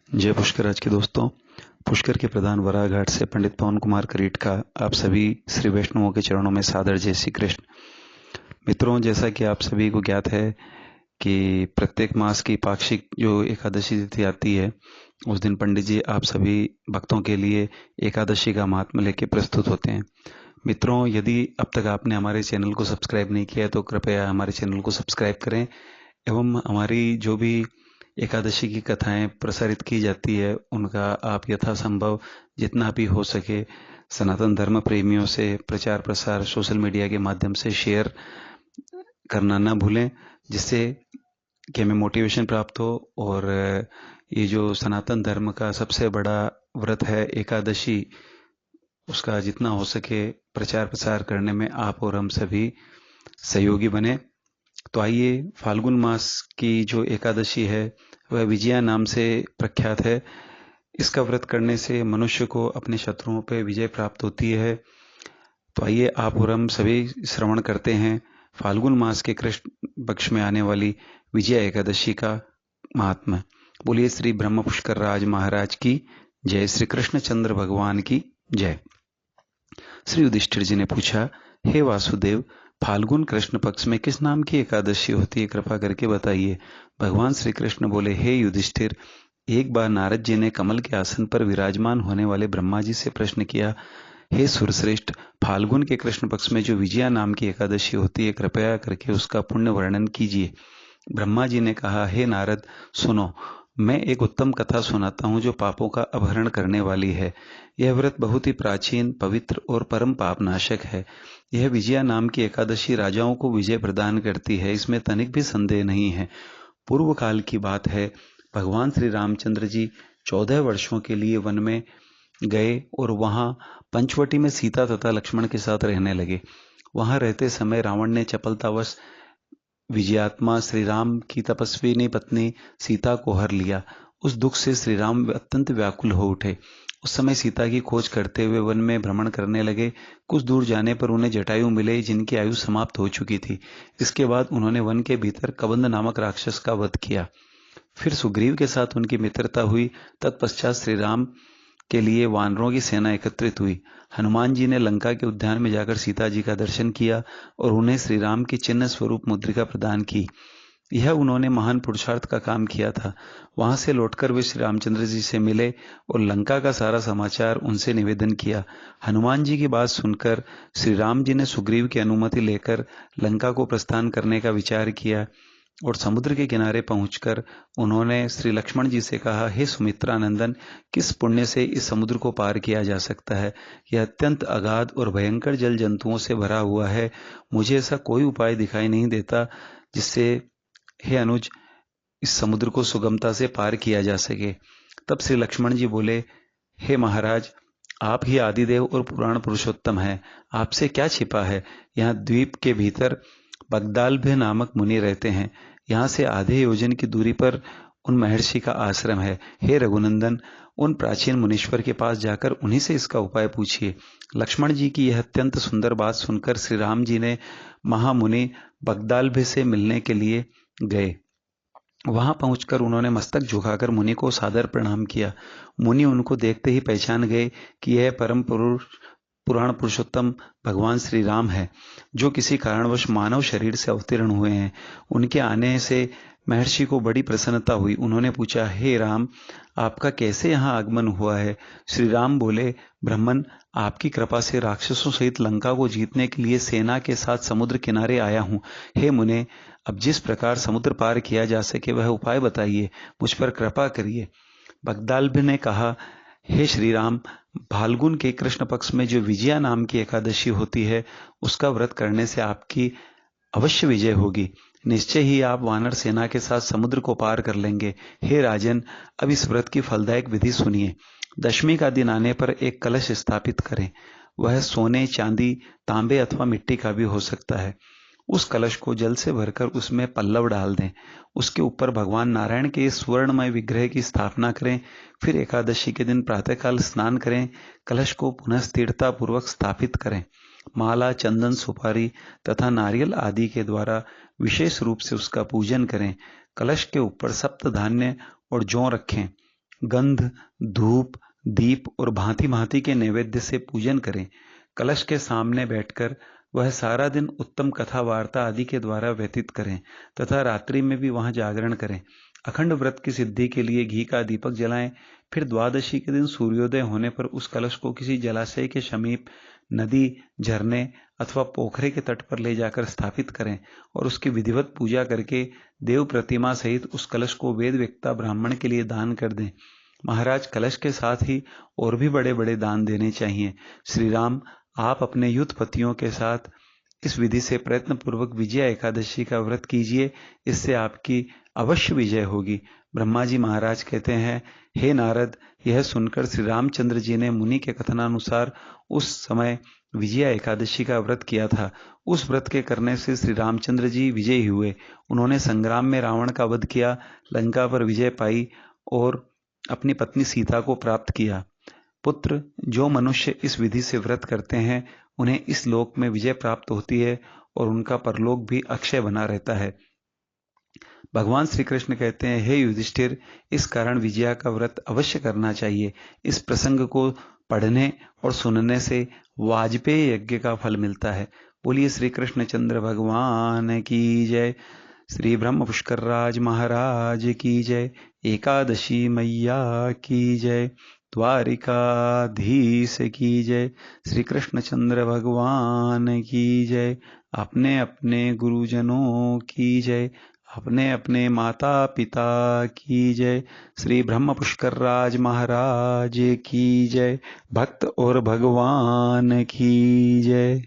जय पुष्कर राज के दोस्तों। पुष्कर के प्रधान वराह घाट से पंडित पवन कुमार करीट का आप सभी श्री वैष्णवों के चरणों में सादर जय श्री कृष्ण। मित्रों, जैसा कि आप सभी को ज्ञात है कि प्रत्येक मास की पाक्षिक जो एकादशी तिथि आती है, उस दिन पंडित जी आप सभी भक्तों के लिए एकादशी का महात्म्य लेके प्रस्तुत होते हैं। मित्रों, यदि अब तक आपने हमारे चैनल को सब्सक्राइब नहीं किया है तो कृपया हमारे चैनल को सब्सक्राइब करें एवं हमारी जो भी एकादशी की कथाएं प्रसारित की जाती है उनका आप यथासंभव जितना भी हो सके सनातन धर्म प्रेमियों से प्रचार प्रसार सोशल मीडिया के माध्यम से शेयर करना ना भूलें, जिससे कि हमें मोटिवेशन प्राप्त हो। और ये जो सनातन धर्म का सबसे बड़ा व्रत है एकादशी, उसका जितना हो सके प्रचार प्रसार करने में आप और हम सभी सहयोगी बने। तो आइए, फाल्गुन मास की जो एकादशी है वह विजया नाम से प्रख्यात है। इसका व्रत करने से मनुष्य को अपने शत्रुओं पर विजय प्राप्त होती है। तो आइए आप और हम सभी श्रवण करते हैं फाल्गुन मास के कृष्ण पक्ष में आने वाली विजया एकादशी का महात्मा। बोलिए श्री ब्रह्म पुष्कर राज महाराज की जय, श्री कृष्णचंद्र भगवान की जय। श्री युधिष्ठिर जी ने पूछा, हे वासुदेव, फाल्गुन कृष्ण पक्ष में किस नाम की एकादशी होती है, कृपा करके बताइए। भगवान श्री कृष्ण बोले, हे युधिष्ठिर, एक बार नारद जी ने कमल के आसन पर विराजमान होने वाले ब्रह्मा जी से प्रश्न किया, हे सुरश्रेष्ठ, फाल्गुन के कृष्ण पक्ष में जो विजया नाम की एकादशी होती है, कृपया करके उसका पुण्य वर्णन कीजिए। ब्रह्मा जी ने कहा, हे नारद, सुनो, मैं एक उत्तम कथा सुनाता हूँ जो पापों का अपहरण करने वाली है। यह व्रत बहुत ही प्राचीन, पवित्र और परम पाप नाशक है। यह विजया नाम की एकादशी राजाओं को विजय प्रदान करती है, इसमें तनिक भी संदेह नहीं है। पूर्व काल की बात है, भगवान श्री रामचंद्र जी 14 वर्षों के लिए वन में गए और वहां पंचवटी में सीता तथा लक्ष्मण के साथ रहने लगे। वहां रहते समय रावण ने चपलतावश विजयात्मा श्री राम की तपस्विनी पत्नी सीता को हर लिया। उस दुख से श्री राम अत्यंत व्याकुल हो उठे। उस समय सीता की खोज करते हुए वन में भ्रमण करने लगे। कुछ दूर जाने पर उन्हें जटायु मिले, जिनकी आयु समाप्त हो चुकी थी। इसके बाद उन्होंने वन के भीतर कबंध नामक राक्षस का वध किया। फिर सुग्रीव के साथ उनकी मित्रता हुई। तत्पश्चात श्री राम के लिए वानरों की सेना एकत्रित हुई। हनुमान जी ने लंका के उद्यान में जाकर सीता जी का दर्शन किया और उन्हें श्री राम की चिन्ह स्वरूप मुद्रिका प्रदान की। यह उन्होंने महान पुरुषार्थ का काम किया था। वहां से लौटकर वे श्री रामचंद्र जी से मिले और लंका का सारा समाचार उनसे निवेदन किया। हनुमान जी की बात सुनकर श्री राम जी ने सुग्रीव की अनुमति लेकर लंका को प्रस्थान करने का विचार किया और समुद्र के किनारे पहुंचकर उन्होंने श्री लक्ष्मण जी से कहा, हे सुमित्रा नंदन, किस पुण्य से इस समुद्र को पार किया जा सकता है? यह अत्यंत अगाध और भयंकर जल जंतुओं से भरा हुआ है। मुझे ऐसा कोई उपाय दिखाई नहीं देता जिससे, हे अनुज, इस समुद्र को सुगमता से पार किया जा सके। तब श्री लक्ष्मण जी बोले, हे महाराज, आप ही आदिदेव और पुराण पुरुषोत्तम है, आपसे क्या छिपा है। यहाँ द्वीप के भीतर बगदालभ्य नामक मुनि रहते हैं। यहाँ से आधे योजन की दूरी पर उन महर्षि का आश्रम है। हे रघुनंदन, उन प्राचीन मुनीश्वर के पास जाकर उन्हीं से इसका उपाय पूछिए। लक्ष्मण जी की यह अत्यंत सुंदर बात सुनकर श्री राम जी ने महामुनि बगदालभ्य से मिलने के लिए गए। वहां पहुंचकर उन्होंने मस्तक झुकाकर मुनि को सादर प्रणाम किया। मुनि उनको देखते ही पहचान गए कि यह परम पुरुष पुराण पुरुषोत्तम भगवान श्री राम है, जो किसी कारणवश मानव शरीर से अवतीर्ण हुए हैं। उनके आने से महर्षि को बड़ी प्रसन्नता हुई। उन्होंने पूछा, हे राम, आपका कैसे यहाँ आगमन हुआ है? श्री राम बोले, ब्रह्मन, आपकी कृपा से राक्षसों सहित लंका को जीतने के लिए सेना के साथ समुद्र किनारे आया हूँ। हे मुने, अब जिस प्रकार समुद्र पार किया जा सके वह उपाय बताइए, मुझ पर कृपा करिए। बगदालभ ने कहा, हे श्री राम, फाल्गुन के कृष्ण पक्ष में जो विजया नाम की एकादशी होती है, उसका व्रत करने से आपकी अवश्य विजय होगी। निश्चय ही आप वानर सेना के साथ समुद्र को पार कर लेंगे। हे राजन, अब इस व्रत की फलदायक विधि सुनिए। दशमी का दिन आने पर एक कलश स्थापित करें। वह सोने, चांदी, तांबे अथवा मिट्टी का भी हो सकता है। उस कलश को जल से भरकर उसमें पल्लव डाल दें। उसके ऊपर भगवान नारायण के स्वर्णमय विग्रह की स्थापना करें। फिर एकादशी के दिन प्रातःकाल स्नान करें। कलश को पुनः स्थिरता पूर्वक स्थापित करें। माला, चंदन, सुपारी तथा नारियल आदि के द्वारा विशेष रूप से उसका पूजन करें। कलश के ऊपर सप्त धान्य और जौ रखें गंध, धूप, दीप और भांति भांति के नैवेद्य से पूजन करें। कलश के सामने बैठकर वह सारा दिन उत्तम कथा वार्ता आदि के द्वारा व्यतीत करें तथा रात्रि में भी वहां जागरण करें। अखंड व्रत की सिद्धि के लिए घी का दीपक जलाएं। फिर द्वादशी के दिन सूर्योदय होने पर उस कलश को किसी जलाशय के समीप, नदी, झरने अथवा पोखरे के तट पर ले जाकर स्थापित करें और उसकी विधिवत पूजा करके देव प्रतिमा सहित उस कलश को वेद वेत्ता ब्राह्मण के लिए दान कर दें। महाराज, कलश के साथ ही और भी बड़े बड़े दान देने चाहिए। श्री राम, आप अपने युद्धपतियों के साथ इस विधि से प्रयत्न पूर्वक विजया एकादशी का व्रत कीजिए, इससे आपकी अवश्य विजय होगी। ब्रह्मा जी महाराज कहते हैं, हे नारद, यह सुनकर श्री रामचंद्र जी ने मुनि के कथनानुसार उस समय विजया एकादशी का व्रत किया था। उस व्रत के करने से श्री रामचंद्र जी विजयी हुए। उन्होंने संग्राम में रावण का वध किया, लंका पर विजय पाई और अपनी पत्नी सीता को प्राप्त किया। पुत्र, जो मनुष्य इस विधि से व्रत करते हैं उन्हें इस लोक में विजय प्राप्त होती है और उनका परलोक भी अक्षय बना रहता है। भगवान श्री कृष्ण कहते हैं, हे युधिष्ठिर, इस कारण विजया का व्रत अवश्य करना चाहिए। इस प्रसंग को पढ़ने और सुनने से वाजपेय यज्ञ का फल मिलता है। बोलिए श्री कृष्णचंद्र भगवान की जय। श्री ब्रह्म पुष्कर राज महाराज की जय। एकादशी मैया की जय। द्वारिकाधीश की जय। श्री कृष्णचंद्र भगवान की जय। अपने अपने गुरुजनों की जय। अपने अपने माता पिता की जय। श्री ब्रह्म पुष्कर राज महाराज की जय। भक्त और भगवान की जय।